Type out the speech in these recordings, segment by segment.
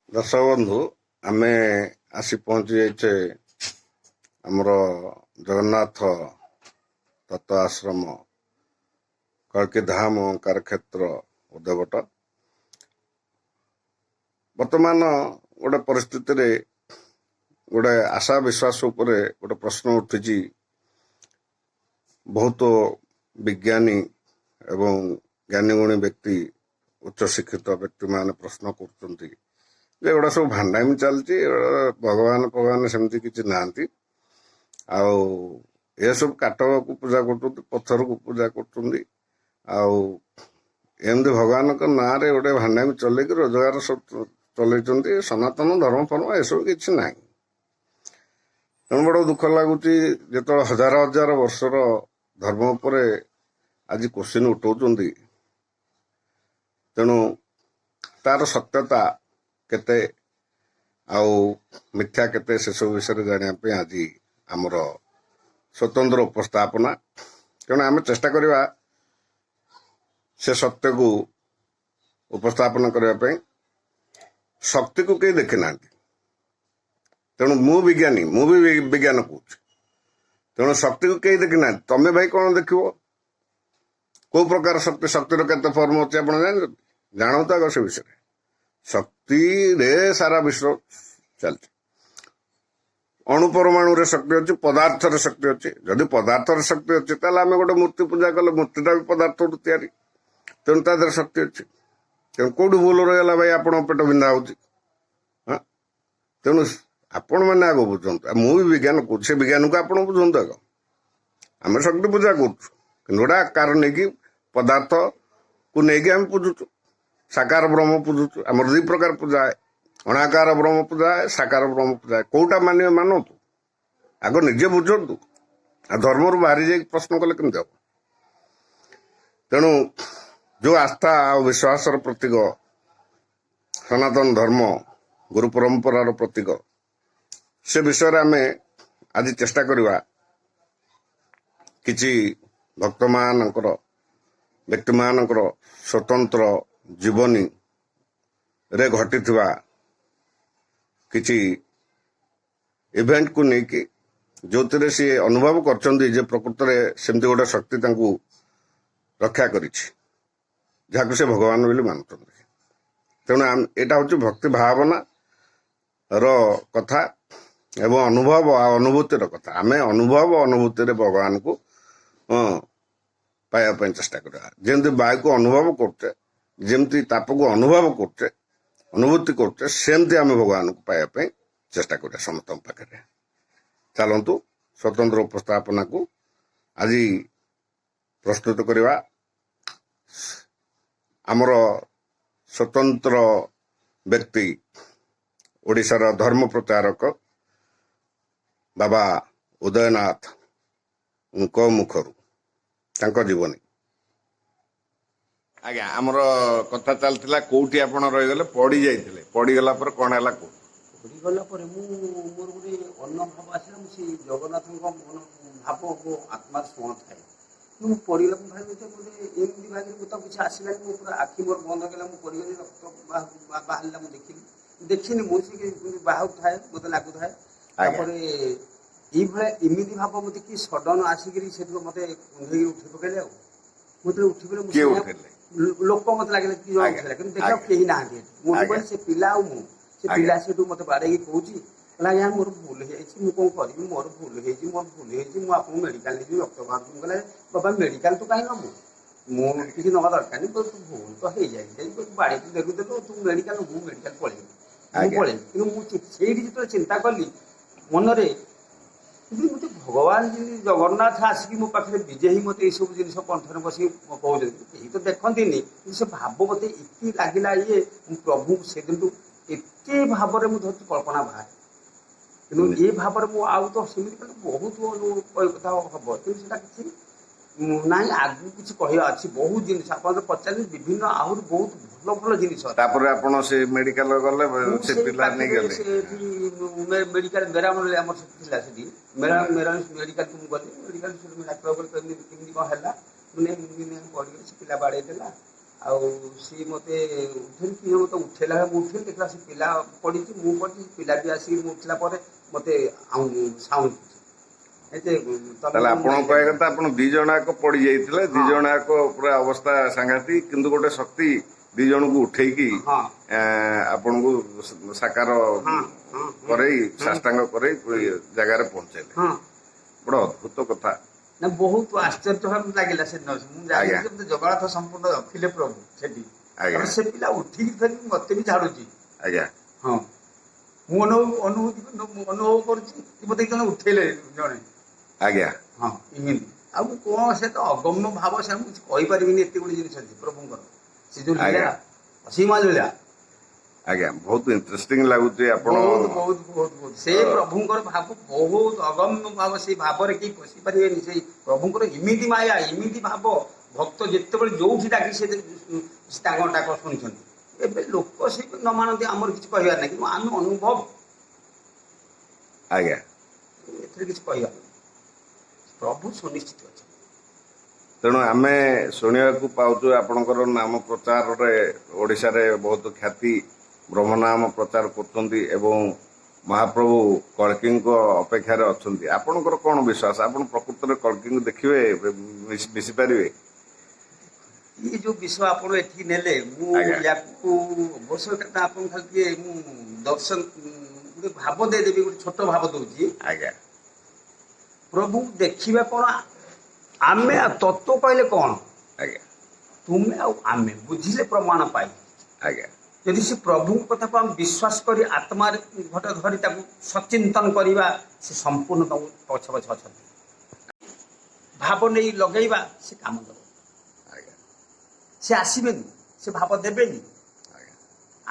दर्शक बंधु आमे आसी पहुंची जाइछे हमरो जगन्नाथ तत्व आश्रम कल्की धाम ओंकार क्षेत्र उद्योगट वर्तमान गोटे परिस्थिति रे गोटे आशा विश्वास उपरे गोटे प्रश्न उठी बहुत विज्ञानी एवं ज्ञानी गुणी व्यक्ति उच्च शिक्षित व्यक्ति मान प्रश्न कर एगुड़ा सब भांडामी चलती भगवान भगवान सेमती किसी ना सब काट को पूजा कर पत्थर को पूजा कर भगवान ना गोटे भांडामी चल रोजगार सब चल सनातन धर्म फर्म एसब किसी ना तेणु बड़ दुख लगुच जो हजार हजार वर्षर धर्म पर आज क्वेश्चन उठाऊँ तेणु तार सत्यता केते आउ मिथ्या केते से सब विषय जानापी आज आमर स्वतंत्र उपस्थापना तेणु आम चेष्टा करवा से सत्य को उपस्थापन करने शक्ति को कहीं देखी ना तेणु मु विज्ञानी मु भी विज्ञान कौच तेणु शक्ति को कहीं देखी ना तमें भाई कौन देख कौ प्रकार शक्ति शक्तिर केते फॉर्म अच्छे आप जान तो आग से विषय शक्ति रे सारा विश्व चलती अणुपरमाणु रे शक्ति अच्छी पदार्थ रे शक्ति अच्छी जदि पदार्थ रे शक्ति अच्छी ताले आम गोटे मूर्ति पूजा कले मूर्तिटा भी पदार्थ तैयारी तेणु तादर शक्ति अच्छी तेणु कौट भूल रहा भाई आप पेट बिंधा हो तेणु आपण मैंने आग बुझे मुझे विज्ञान कौन से विज्ञान को आप बुझे आग आम शक्ति पूजा कर गोटे आकार नहीं पदार्थ को लेकिन आम पूजुचु साकार ब्रह्म पूजुचु आम दु प्रकार पूजा है अणाकार ब्रह्म पूजा है साकार ब्रह्म पूजा है कौटा मानिए मानतु आग निजे बुझंतु आ धर्म रू बाहरी जाए प्रश्न कले केमती हम तेणु जो आस्था और विश्वास प्रतीक सनातन धर्म गुरु परंपरार प्रतीक से विषय आम आज चेष्टा करवा किछि भक्त मानकर व्यक्ति मानकर स्वतंत्र जीवनी रे घटी किछि इवेंट को लेकिन जो सी अनुभव कर प्रकृत में सेमती गोटे शक्ति रक्षा करी से भगवान बोली मानुंट तेणु यहाँ हूँ भक्ति भावना रो कथा एवं अनुभव अनुभूतिर कथा आम अनुभव अनुभूति भगवान को पाइबा चेष्टा करा जमी वायु को अनुभव करते जमती ताप को अनुभव करते अनुभूति करते सेमती आम भगवान को पाइबा चेष्टा करा समस्त पाखे चलतु स्वतंत्र उपस्थापना को आज प्रस्तुत करवा आमर स्वतंत्र व्यक्ति ओडिशार धर्म प्रचारक बाबा उदयनाथ मुखर जीवनी आज्ञा आमर कथा चलता कौटी आप रहीगले पड़ी जाइए पड़ीगला कौन है पड़ीगला मोर गोटे अन्न भाव आसला मुझे जगन्नाथ मन भाव मो आत्मा स्मरण थाए मुझे पड़ीगला भाई गोटे एमती भाग तो किसी आसला पूरा आखि मोर बंद होगा मुझे पड़ीगली रक्त बाहर मुझे देखी देखनी मुझे बाहर थाए मत लगुए इमिदी भाव मत कि सडन आसिक मत कुंधे उठी पकड़े मत उठी लोक मत लगे कि देखा कहीं ना मुझे से पिला से पिला से मत बाड़े कहूँ यार मोर भूल हो कौन करी मोर भूल हो मेडिकल नहीं रक्त बाहर गला बाबा मेडिकल तो कहीं नबू किसी नवा दरकार नहीं तू भूल तो हो जाए बाड़े देखु देख तू मेडिकल नबू मेडिकल पलि कि मुझे जो चिंता कली मनरे मत भगवान जी जगन्नाथ आसिक मो पाखे विजे ही मत सब जिन कंठन बस कहते तो देखती से भाव मत ये लगिला ये प्रभु से दिन एत भाव में मुझे कल्पना बाहर कि ये भाव में आउ तो सेमती बहुत कथा हम कि ना आगु किसी कह अच्छी बहुत जिन आप पचारे विभिन्न आहरी बहुत भल भल जिन से मेडिकल गले मेडिकल मेरामल आम मेरा मेडिकल को गली मेडिकल कौन है पड़ी पिला बाड़े देला ଆଉ ସିଏ ମୋତେ ଉଠେଇଲି କି ମୋତେ ଉଠେଇଲା ବେଳେ ମୁଁ ଉଠେଇଲି ଦେଖିଲା ସେ ପିଲା ପଡ଼ିଛି ମୁଁ ପଡ଼ିଛି ପିଲା ବି ଆସିକି ମୁଁ ଉଠିଲା ପରେ ମୋତେ ସାଉଣ୍ଡ ତାହେଲେ ଆପଣଙ୍କ କହିବା କଥା ଆପଣ ଦି ଜଣ ଯାକ ପଡି ଯାଇଥିଲେ, ଦି ଜଣ ଯାକ ପୁରା ଅବସ୍ଥା ସାଂଘାତିକ, କିନ୍ତୁ ଗୋଟେ ଶକ୍ତି ଦି ଜଣଙ୍କୁ ଉଠେଇକି ହଁ ଆପଣଙ୍କୁ ସାକାର ହଁ ହଁ କରେଇ ସାଷ୍ଟାଙ୍ଗ କରେଇ ଜାଗାରେ ପହଞ୍ଚେଇଲେ। ହଁ ବଡ ଅଦ୍ଭୁତ କଥା। ନା ବହୁତ ଆଶ୍ଚର୍ଯ୍ୟ ଭାବେ ଲାଗିଲା ସେ ଦିନ। ମୁଁ ଜାଣିଲି ଆଜ୍ଞା। ଯେ ମୋତେ ଜଗନ୍ନାଥ ସମ୍ପୂର୍ଣ୍ଣ ରଖିଲେ ପ୍ରଭୁ ସେଠି। ଆଜ୍ଞା କାରଣ ସେ ପିଲା ଉଠିକି ଫେରିକି ମୋତେ ବି ଝାଡୁଛି। ଆଜ୍ଞା ହଁ ମୁଁ ଅନୁଭବ କରୁଛି କି ମୋତେ ଜଣେ ଉଠେଇଲେ ଜଣେ। ଆଜ୍ଞା ହଁ ଏମିତି ଆଉ ମୁଁ କଣ ସେ ତ ଅଗମ୍ୟ ଭାବ ସେ ମୁଁ କିଛି କହିପାରିବିନି। ଏତେ ଗୁଡିଏ ଜିନିଷ ଅଛି ପ୍ରଭୁଙ୍କର ସେ ଯୋଉ ଲୀଳା ଆଜ୍ଞା ଅସୀମା ଲୀଳା। ଆଜ୍ଞା ବହୁତ ଇଣ୍ଟରେଷ୍ଟିଂ ଲାଗୁଛି ଆପଣ ବହୁତ ବହୁତ ବହୁତ ବହୁତ ସେ ପ୍ରଭୁଙ୍କର ଭାବ ବହୁତ ଅଗମ୍ୟ ଭାବ। ସେଇ ଭାବରେ କେହି ପଶି ପାରିବେନି। ସେଇ ପ୍ରଭୁଙ୍କର ଏମିତି ମାୟା ଏମିତି ଭାବ ଭକ୍ତ ଯେତେବେଳେ ଯୋଉଠି ଡାକି ସେ ତାଙ୍କ ଡାକ ଶୁଣିଛନ୍ତି। ଏବେ ଲୋକ ସେ ନ ମାନନ୍ତି ଆମର କିଛି କହିବାର ନାହିଁ, କିନ୍ତୁ ଆମେ ଅନୁଭବ ଆଜ୍ଞା ଏଥିରେ କିଛି କହିବାର ନାହିଁ। ପ୍ରଭୁ ସୁନିଶ୍ଚିତ ଅଛନ୍ତି। ତେଣୁ ଆମେ ଶୁଣିବାକୁ ପାଉଛୁ ଆପଣଙ୍କର ନାମ ପ୍ରଚାରରେ ଓଡ଼ିଶାରେ ବହୁତ ଖ୍ୟାତି ବ୍ରହ୍ମନାମ ପ୍ରଚାର କରୁଛନ୍ତି ଏବଂ ମହାପ୍ରଭୁ କଳ୍କୀଙ୍କ ଅପେକ୍ଷାରେ ଅଛନ୍ତି। ଆପଣଙ୍କର କଣ ବିଶ୍ୱାସ? ଆପଣ ପ୍ରକୃତରେ କଳ୍କୀଙ୍କୁ ଦେଖିବେ, ମିଶିପାରିବେ? ଇଏ ଯୋଉ ବିଷୟ ଆପଣ ଏଠିକି ନେଲେ ମୁଁ ଆଜ୍ଞା ୟାକୁ ଅବଶ୍ୟ କଥା ଆପଣଙ୍କୁ ଖାଲି ଟିକେ ମୁଁ ଦର୍ଶନ ଗୋଟେ ଭାବ ଦେଇଦେବି। ଗୋଟେ ଛୋଟ ଭାବ ଦଉଛି। ଆଜ୍ଞା ପ୍ରଭୁ ଦେଖିବା କଣ ଆମେ ତତ୍ଵ କହିଲେ କଣ ଆଜ୍ଞା ତୁମେ ଆଉ ଆମେ ବୁଝିଲେ ପ୍ରମାଣ ପାଇ। ଆଜ୍ଞା ଯଦି ସେ ପ୍ରଭୁଙ୍କ କଥାକୁ ଆମେ ବିଶ୍ୱାସ କରି ଆତ୍ମାରେ ଘଟ ଧରି ତାକୁ ସଚିନ୍ତନ କରିବା, ସେ ସମ୍ପୂର୍ଣ୍ଣ ତମ ପଛ ପଛ ଅଛନ୍ତି। ଭାବ ନେଇ ଲଗେଇବା ସେ କାମ ଦେବ। ଆଜ୍ଞା ସେ ଆସିବେନି, ସେ ଭାବ ଦେବେନି, ଆଜ୍ଞା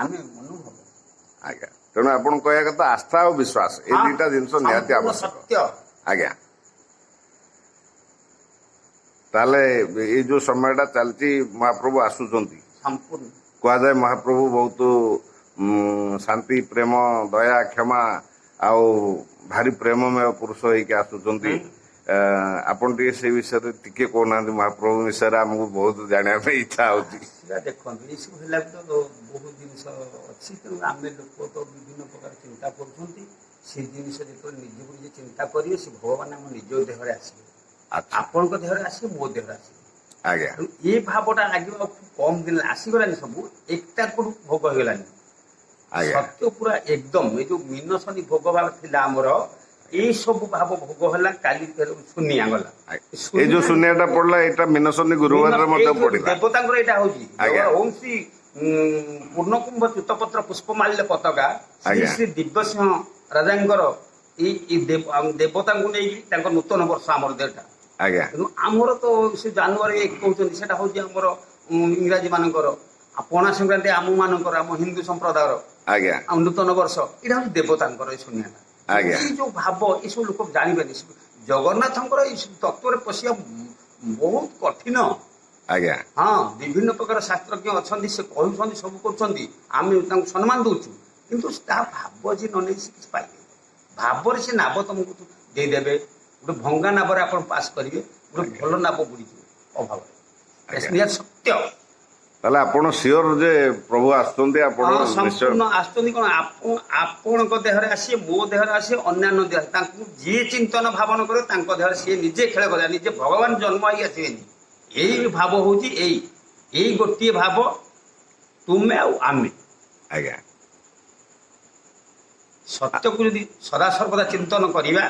ଆମେ ଅନୁଭବ। ଆଜ୍ଞା ତେଣୁ ଆପଣ କହିବା କଥା ଆସ୍ଥା ଆଉ ବିଶ୍ୱାସ ଏଇ ହଁ ଦିଟା ଜିନିଷ ନିହାତି ସମ୍ପୂର୍ଣ୍ଣ ଆବଶ୍ୟକ। ସତ୍ୟ। ଆଜ୍ଞା ତାହେଲେ ଏଇ ଯୋଉ ସମୟଟା ଚାଲିଛି ମହାପ୍ରଭୁ ଆସୁଛନ୍ତି, ସମ୍ପୂର୍ଣ୍ଣ କୁହାଯାଏ ମହାପ୍ରଭୁ ବହୁତ ଶାନ୍ତି ପ୍ରେମ ଦୟା କ୍ଷମା ଆଉ ଭାରି ପ୍ରେମମୟ ପୁରୁଷ ହେଇକି ଆସୁଛନ୍ତି। ଆପଣ ଟିକେ ସେଇ ବିଷୟରେ ଟିକେ କହୁନାହାନ୍ତି। ମହାପ୍ରଭୁ ବିଷୟରେ ଆମକୁ ବହୁତ ଜାଣିବା ପାଇଁ ଇଚ୍ଛା ହଉଛି। ସେଟା ଦେଖନ୍ତୁ ଏଇସବୁ ହେଲା ତ ବହୁତ ଜିନିଷ ଅଛି। ତେଣୁ ଆମେ ଲୋକ ତ ବିଭିନ୍ନ ପ୍ରକାର ଚିନ୍ତା କରୁଛନ୍ତି। ସେ ଜିନିଷ ଯେତେବେଳେ ନିଜକୁ ନିଜେ ଚିନ୍ତା କରିବେ, ସେ ଭଗବାନ ଆମ ନିଜ ଦେହରେ ଆସିବେ। ଆଚ୍ଛା ଆପଣଙ୍କ ଦେହରେ ଆସିବେ, ମୋ ଦେହରେ ଆସିବେ। ଆଜ୍ଞା ତେଣୁ ଏ ଭାବଟା ଲାଗିବ କମ୍ ଦିନ ଆସିଗଲାନି, ସବୁ ଏକତା କୋଠୁ ଭୋଗ ହେଇଗଲାନି। ଆଜ୍ଞା ସତ୍ୟ ପୁରା ଏକଦମ ଏ ଯୋଉ ମିନସନି ଭୋଗ ଭାବ ଥିଲା ଆମର, ଏଇ ସବୁ ଭାବ ଭୋଗ ହେଲା। କାଲି ଶୂନ୍ୟା ଗଲା। ଏଇ ଯୋଉ ଶୂନ୍ୟଟା ପଡିଲା ଏଇଟା ମିନସନି ଗୁରୁବାରରେ ମଧ୍ୟ ପଡିଲା। ଦେବତାଙ୍କର ଏଇଟା ହଉଛି ଆଜ୍ଞା ଓಂ ଶ୍ରୀ ପୂର୍ଣ୍ଣକୁମ୍ଭ ଚୂତପତ୍ର ପୁଷ୍ପମାଲ୍ୟ ପତାକା ଶ୍ରୀ ଆଜ୍ଞା ଶ୍ରୀ ଦିବ୍ୟସିଂହ ରାଜାଙ୍କର ଏଇ ଦେବତାଙ୍କୁ ନେଇକି ତାଙ୍କ ନୂତନ ବର୍ଷ ଆମର ଦେହଟା। ଆଜ୍ଞା ତେଣୁ ଆମର ତ ସେ ଜାନୁଆରୀ 1 କହୁଛନ୍ତି, ସେଟା ହଉଛି ଆମର ଇଂରାଜୀ ମାନଙ୍କର। ଆଉ ପଣା ସଂକ୍ରାନ୍ତି ଆମ ମାନଙ୍କର, ଆମ ହିନ୍ଦୁ ସମ୍ପ୍ରଦାୟର ଆଜ୍ଞା ଆଉ ନୂତନ ବର୍ଷ ଏଇଟା ହଉଛି ଦେବତାଙ୍କର ଏଇ ଶୂନ୍ୟଟା। ଆଜ୍ଞା ଏଇ ଯୋଉ ଭାବ ଏସବୁ ଲୋକ ଜାଣିବେନି। ଜଗନ୍ନାଥଙ୍କର ଏଇ ତତ୍ଵରେ ପଶିବା ବହୁତ କଠିନ। ଆଜ୍ଞା ହଁ ବିଭିନ୍ନ ପ୍ରକାର ଶାସ୍ତ୍ରଜ୍ଞ ଅଛନ୍ତି, ସେ କହୁଛନ୍ତି ସବୁ କରୁଛନ୍ତି, ଆମେ ତାଙ୍କୁ ସମ୍ମାନ ଦଉଛୁ। କିନ୍ତୁ ତା ଭାବ ଯିଏ ନ ନେଇ ସେ କିଛି ପାଇବେନି। ଭାବରେ ସେ ନାବ ତମକୁ ଦେଇଦେବେ। ଗୋଟେ ଭଙ୍ଗା ନାବରେ ଆପଣ ପାସ୍ କରିବେ, ଗୋଟେ ଆଜ୍ଞା ଭଲ ନାବ ବୁଡ଼ିଯିବ ଅଭାବରେ। ଆଜ୍ଞା ନିହାତି ସତ୍ୟ। ତାହେଲେ ଆପଣ ସିଓର ଯେ ପ୍ରଭୁ ଆସୁଛନ୍ତି? ଆପଣ ହଁ ନିଶ୍ଚୟ ସମ୍ପୂର୍ଣ୍ଣ ଆସୁଛନ୍ତି। କଣ ଆପଣଙ୍କ ଦେହରେ ଆସିବେ, ମୋ ଦେହରେ ଆସିବେ, ଅନ୍ୟାନ୍ୟ ଦେହ ତାଙ୍କୁ ଯିଏ ଚିନ୍ତନ ଭାବନ କରିବ ତାଙ୍କ ଦେହରେ ସିଏ ନିଜେ ଖେଳ କରିବା। ନିଜେ ଭଗବାନ ଜନ୍ମ ହେଇ ଆସିବେନି। ଏଇ ଭାବ ହଉଛି ଏଇ ଗୋଟିଏ ଭାବ, ତୁମେ ଆଉ ଆମେ। ଆଜ୍ଞା ସତ୍ୟକୁ ଯଦି ସଦାସର୍ବଦା ଚିନ୍ତନ କରିବା,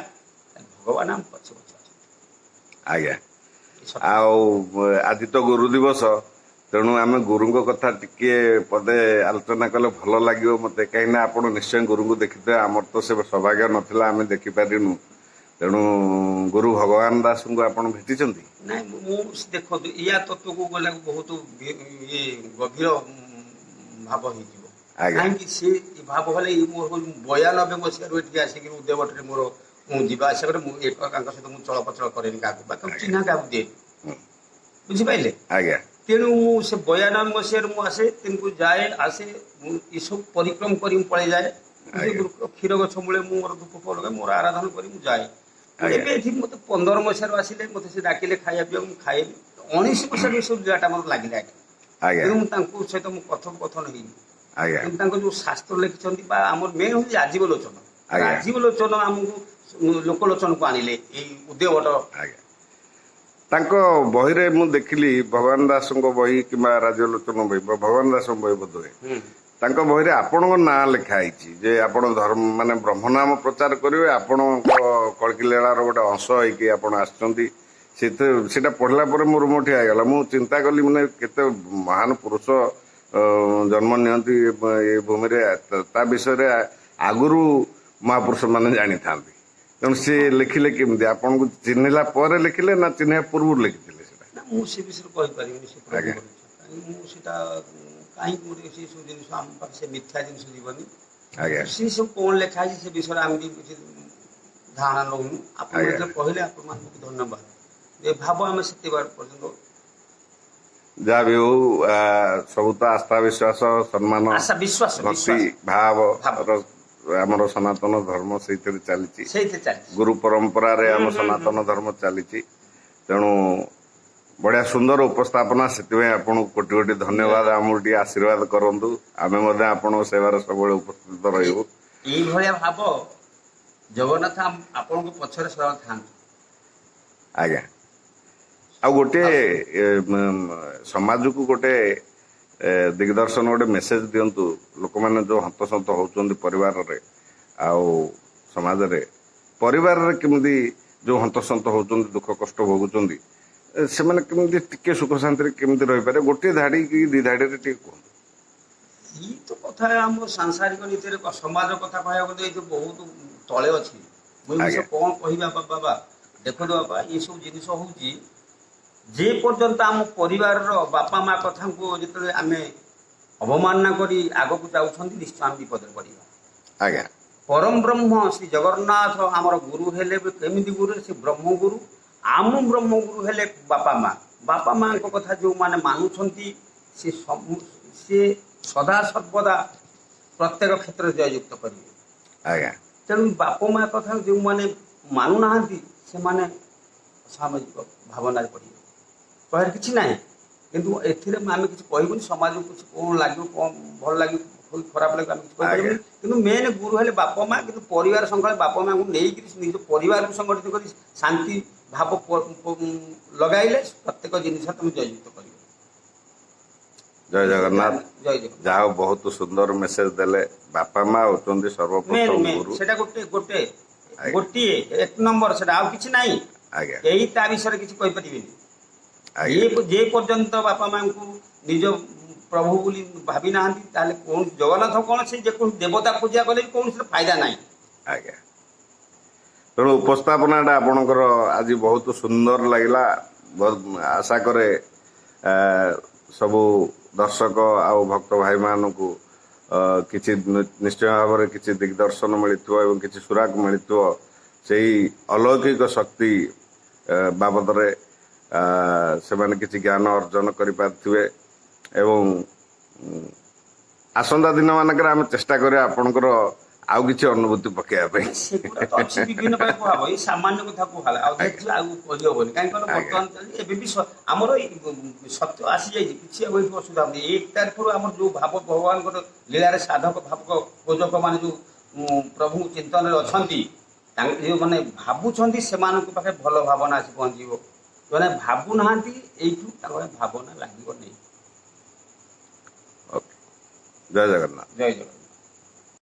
ଭଗବାନ ଆମ ପଛେ ପଛେ ଅଛନ୍ତି। ଆଜ୍ଞା ଏ ସତ୍ୟ। ଆଉ ଆଜି ତ ଗୁରୁ ଦିବସ, ତେଣୁ ଆମେ ଗୁରୁଙ୍କ କଥା ଟିକେ ପଦେ ଆଲୋଚନା କଲେ ଭଲ ଲାଗିବ ମତେ। କାହିଁକି ନା ଆପଣ ନିଶ୍ଚୟ ଗୁରୁଙ୍କୁ ଦେଖିଥିବେ, ଆମର ତ ସେ ସୌଭାଗ୍ୟ ନଥିଲା, ଆମେ ଦେଖିପାରିନୁ। ତେଣୁ ଗୁରୁ ଭଗବାନ ଦାସଙ୍କୁ ଆପଣ ଭେଟିଛନ୍ତି? ନାଇଁ ମୁଁ ଦେଖନ୍ତୁ ୟା ତତ୍ଵକୁ ଗଲେ ବହୁତ ଗଭୀର ଭାବ ହେଇଯିବ। ଆଜ୍ଞା କାହିଁକି ସେ ଭାବ ହେଲେ ମୋର 92 ମସିହାରୁ ଏଠିକି ଆସିକି ଉଦୟଭଟ୍ଟରେ ମୋର ମୁଁ ଯିବା ଆସିବା କରେ। ମୁଁ ତାଙ୍କ ସହିତ ମୁଁ ଚଳପ୍ରଚଳ କରେନି କାହାକୁ, ବା ଆଜ୍ଞା ଚିହ୍ନା କାହାକୁ ଦିଏନି। ହୁଁ, ବୁଝିପାରିଲେ? ଆଜ୍ଞା ତେଣୁ ମୁଁ ସେ 92 ମସିହାରୁ ମୁଁ ଆସେ, ତେଣୁ ଯାଏ ଆସେ, ମୁଁ ଏସବୁ ପରିକ୍ରମ କରି ମୁଁ ପଳେଇଯାଏ। ସେ ଆଜ୍ଞା କ୍ଷୀର ଗଛ ମୂଳେ ମୁଁ ମୋର ଧୂପ ଲଗାଏ, ମୋର ଆରାଧନା କରି ମୁଁ ଯାଏ। ଆଜ୍ଞା ଏବେ ଏଠି ମୋତେ 15 ମସିହାରୁ ଆସିଲେ, ମୋତେ ସେ ଡାକିଲେ ଖାଇବା ପିଇବାକୁ, ମୁଁ ଖାଇଲି। 19 ମସିହାରୁ ଏସବୁ ଜାଗାଟା ମୋତେ ଲାଗିଲା। ଆଜ୍ଞା ତେଣୁ ମୁଁ ତାଙ୍କ ସହିତ ମୁଁ କଥୋପକଥନ ହେଇନି। ଆଜ୍ଞା କିନ୍ତୁ ତାଙ୍କ ଯୋଉ ଶାସ୍ତ୍ର ଲେଖିଛନ୍ତି ବା ଆମର ମେନ୍ ହଉଛି ରାଜୀବ ଲୋଚନ। ଆଜ୍ଞା। ରାଜୀବ ଲୋଚନ ଆମକୁ ଲୋକଲୋଚନକୁ ଆଣିଲେ ଏଇ ଉଦୟଭଟ। ଆଜ୍ଞା ତାଙ୍କ ବହିରେ ମୁଁ ଦେଖିଲି ଭଗବାନ ଦାସଙ୍କ ବହି କିମ୍ବା ରାଜ୍ୟଲୋଚନ ବହି ଭଗବାନ ଦାସଙ୍କ ବହି ବୋଧହୁଏ ହୁଁ। ତାଙ୍କ ବହିରେ ଆପଣଙ୍କ ନାଁ ଲେଖା ହେଇଛି ଯେ ଆପଣ ଧର୍ମ ମାନେ ବ୍ରହ୍ମନାମ ପ୍ରଚାର କରିବେ ଆପଣଙ୍କ କଳକି ଲୀଳାର ଗୋଟେ ଅଂଶ ହେଇକି ଆପଣ ଆସିଛନ୍ତି ସେଟା ପଢିଲା ପରେ ମୋର ମୋଠି ହେଇଗଲା ମୁଁ ଚିନ୍ତା କଲି ମାନେ କେତେ ମହାନ ପୁରୁଷ ଜନ୍ମ ନିଅନ୍ତି ଏ ଭୂମିରେ ତା ବିଷୟରେ ଆଗରୁ ମହାପୁରୁଷ ମାନେ ଜାଣିଥାନ୍ତି ତେଣୁ ସେ ଲେଖିଲେ କେମିତି ଆପଣଙ୍କୁ ଚିହ୍ନିଲା ପରେ ଲେଖିଲେ ନା ଚିହ୍ନିବା ପୂର୍ବରୁ ଲେଖିଥିଲେ ସେଟା? ନା ମୁଁ ସେ ବିଷୟରେ କହିପାରିବିନି ସେ ଆଜ୍ଞା ପ୍ରଭୁଙ୍କର ଇଚ୍ଛା। କାହିଁକି ମୁଁ ସେଇଟା କାହିଁକି ଗୋଟେ ସେ ସବୁ ଜିନିଷ ଆମ ପାଖେ ସେ ମିଥ୍ୟା ଜିନିଷ ଯିବନି। ଆଜ୍ଞା ସେ ସବୁ କଣ ଲେଖା ହେଇଛି ସେ ବିଷୟରେ ଆମେ ବି କିଛି ଧାରଣା ନଉନୁ। ଆପଣ ଆଜ୍ଞା ଯେତେବେଳେ କହିଲେ ଆପଣମାନଙ୍କୁ ଧନ୍ୟବାଦ। ଏ ଭାବ ଆମେ ସେତେବାର ପର୍ଯ୍ୟନ୍ତ ଯାହା ବି ହଉ ସବୁ ତ ଆସ୍ଥା ବିଶ୍ୱାସ ସମ୍ମାନ ଆଶା ବିଶ୍ୱାସ ଭକ୍ତି ବିଶ୍ୱାସ ଭାବ ଭାବର ଆମର ସନାତନ ଧର୍ମ ସେଇଥିରେ ଚାଲିଛି। ସେଇଥିରେ ଚାଲିଛି। ଗୁରୁ ପରମ୍ପରାରେ ଆମ ହୁଁ। ସନାତନ ଧର୍ମ ଚାଲିଛି। ତେଣୁ ବଢିଆ ସୁନ୍ଦର ଉପସ୍ଥାପନା ସେଥିପାଇଁ ଆପଣଙ୍କୁ କୋଟି କୋଟି ଧନ୍ୟବାଦ। ଆମକୁ ଟିକେ ଆଶୀର୍ବାଦ କରନ୍ତୁ ଆମେ ମଧ୍ୟ ଆପଣଙ୍କ ସେବାରେ ସବୁବେଳେ ଉପସ୍ଥିତ ରହିବୁ। ଏଇଭଳିଆ ଭାବ ଜଗନ୍ନାଥ ଆପଣଙ୍କ ପଛରେ ସଦା ଥାଆନ୍ତୁ। ଆଜ୍ଞା ଆଉ ଗୋଟେ ଆଉ ସମାଜକୁ ଗୋଟେ ଦିଗଦର୍ଶନ ଗୋଟେ ମେସେଜ ଦିଅନ୍ତୁ ଲୋକମାନେ ଯୋଉ ହନ୍ତସନ୍ତ ହଉଛନ୍ତି ପରିବାରରେ ଆଉ ସମାଜରେ ପରିବାରରେ କେମିତି ଯୋଉ ହନ୍ତସନ୍ତ ହଉଛନ୍ତି ଦୁଃଖ କଷ୍ଟ ଭୋଗୁଛନ୍ତି ସେମାନେ କେମିତି ଟିକେ ସୁଖ ଶାନ୍ତିରେ କେମିତି ରହିପାରିବେ ଗୋଟିଏ ଧାଡି କି ଦି ଧାଡିରେ ଟିକେ କୁହନ୍ତୁ। ଏଇ ତ କଥା ଆମ ସାଂସାରିକ ନୀତିରେ ସମାଜ କଥା କହିବାକୁ ଗଲେ ଏଇ ଯୋଉ ବହୁତ ତଳେ ଅଛି। ମୁଁ ଏ ବିଷୟ ଆଜ୍ଞା କଣ କହିବା ବାବା ଦେଖନ୍ତୁ ବାବା ଏସବୁ ଜିନିଷ ହଉଛି ଯେ ପର୍ଯ୍ୟନ୍ତ ଆମ ପରିବାରର ବାପା ମା କଥାଙ୍କୁ ଯେତେବେଳେ ଆମେ ଅବମାନନା କରି ଆଗକୁ ଯାଉଛନ୍ତି ନିଶ୍ଚୟ ଆମେ ବିପଦରେ ପଡ଼ିବା। ଆଜ୍ଞା ପରମ ବ୍ରହ୍ମ ଶ୍ରୀ ଜଗନ୍ନାଥ ଆମର ଗୁରୁ ହେଲେ ବି କେମିତି ଗୁରୁ ସେ ବ୍ରହ୍ମଗୁରୁ ଆମ ବ୍ରହ୍ମଗୁରୁ ହେଲେ ବାପା ମା। ବାପା ମାଙ୍କ ଆଜ୍ଞା କଥା ଯୋଉମାନେ ମାନୁଛନ୍ତି ସେ ସଦା ସର୍ବଦା ପ୍ରତ୍ୟେକ କ୍ଷେତ୍ରରେ ଜୟଯୁକ୍ତ କରିବେ। ଆଜ୍ଞା ତେଣୁ ବାପା ମା କଥା ଯେଉଁମାନେ ମାନୁନାହାନ୍ତି ସେମାନେ ସାମାଜିକ ଭାବନାରେ ପଡ଼ିବେ କହିବାର କିଛି ନାହିଁ। କିନ୍ତୁ ଏଥିରେ ଆମେ କିଛି କହିବୁନି ସମାଜକୁ କିଛି କଣ ଲାଗିବ କଣ ଭଲ ଲାଗିବ ଖରାପ ଲାଗିବ ଆମେ କିଛି ଆଜ୍ଞା କହିପାରିବୁନି। କିନ୍ତୁ ମେନ୍ ଗୁରୁ ହେଲେ ବାପା ମା କିନ୍ତୁ ପରିବାର ସଂଘରେ ବାପା ମାଙ୍କୁ ନେଇକରି ନିଜ ପରିବାରକୁ ସଂଗଠିତ କରି ଶାନ୍ତି ଭାବ ଲଗାଇଲେ ପ୍ରତ୍ୟେକ ଜିନିଷ ତମେ ଜୟଯୁକ୍ତ କରିବ। ଜୟ ଏଇ କଥା ଜଗନ୍ନାଥ। ଆମେ ଜୟ ଜଗନ୍ନାଥ। ଯାହା ହଉ ବହୁତ ସୁନ୍ଦର ମେସେଜ ଦେଲେ ବାପା ମା ହଉଛନ୍ତି ସର୍ବପ୍ରଥମ ଗୁରୁ। ସେଟା ଗୋଟେ ଆଜ୍ଞା ଗୋଟିଏ ଏକ ନମ୍ବର ସେଟା ଆଉ କିଛି ନାହିଁ। ଆଜ୍ଞା କେହି ତା ବିଷୟରେ କିଛି କହିପାରିବେନି। ଆଜ୍ଞା ଯେ ପର୍ଯ୍ୟନ୍ତ ବାପା ମାଙ୍କୁ ନିଜ ପ୍ରଭୁ ବୋଲି ଭାବି ନାହାନ୍ତି ତାହେଲେ କୌଣସି ଜଗନ୍ନାଥ କଣ ସେ ଯେକୌଣସି ଦେବତା ପୂଜା କଲେ ବି କୌଣସି ଫାଇଦା ନାହିଁ। ଆଜ୍ଞା ତେଣୁ ଉପସ୍ଥାପନା ଟା ଆପଣଙ୍କର ଆଜି ବହୁତ ସୁନ୍ଦର ଲାଗିଲା। ଆଶା କରେ ସବୁ ଦର୍ଶକ ଆଉ ଭକ୍ତ ଭାଇ ମାନଙ୍କୁ କିଛି ନିଶ୍ଚୟ ଭାବରେ କିଛି ଦିଗଦର୍ଶନ ମିଳିଥିବ ଏବଂ କିଛି ସୁରାଗ ମିଳିଥିବ ସେଇ ଅଲୌକିକ ଶକ୍ତି ବାବଦରେ ସେମାନେ କିଛି ଜ୍ଞାନ ଅର୍ଜନ କରିପାରିଥିବେ ଏବଂ ଆସନ୍ତା ଦିନ ମାନଙ୍କରେ ଆମେ ଚେଷ୍ଟା କରିବା ଆପଣଙ୍କର ଆଉ କିଛି ଅନୁଭୂତି ପକେଇବା ପାଇଁ। ସେଗୁଡ଼ା ତ ଅଛି ବିଭିନ୍ନ ପାଇଁ କୁହାହବ ଏଇ ସାମାନ୍ୟ କଥା କୁହାଗଲା ଆଉ ଆଜ୍ଞା କିଛି ଆଉ କହିହବନି କାହିଁକି କହିଲ ଆଜ୍ଞା ବର୍ତ୍ତମାନ ଏବେ ବି ଆମର ଏଇ ସତ୍ୟ ଆସିଯାଇଛି କିଛି ଆଉ ଏଇଠି ଅସୁବିଧା ହଉନି। 1 ତାରିଖରୁ ଆମର ଯୋଉ ଭାବ ଭଗବାନଙ୍କର ଲୀଳାରେ ସାଧକ ଭାବକ ପୂଜକ ମାନେ ଯୋଉ ପ୍ରଭୁ ଚିନ୍ତନରେ ଅଛନ୍ତି ତାଙ୍କ ଯେଉଁମାନେ ଭାବୁଛନ୍ତି ସେମାନଙ୍କ ପାଖେ ଭଲ ଭାବନା ଆସି ପହଞ୍ଚିବ। ଯେଉଁମାନେ ଭାବୁନାହାନ୍ତି ଏଇଠୁ ତାଙ୍କର ଭାବନା ଲାଗିବ ନାହିଁ। ଓକେ ଜୟ ଜଗନ୍ନାଥ। ଜୟ ଜଗନ୍ନାଥ।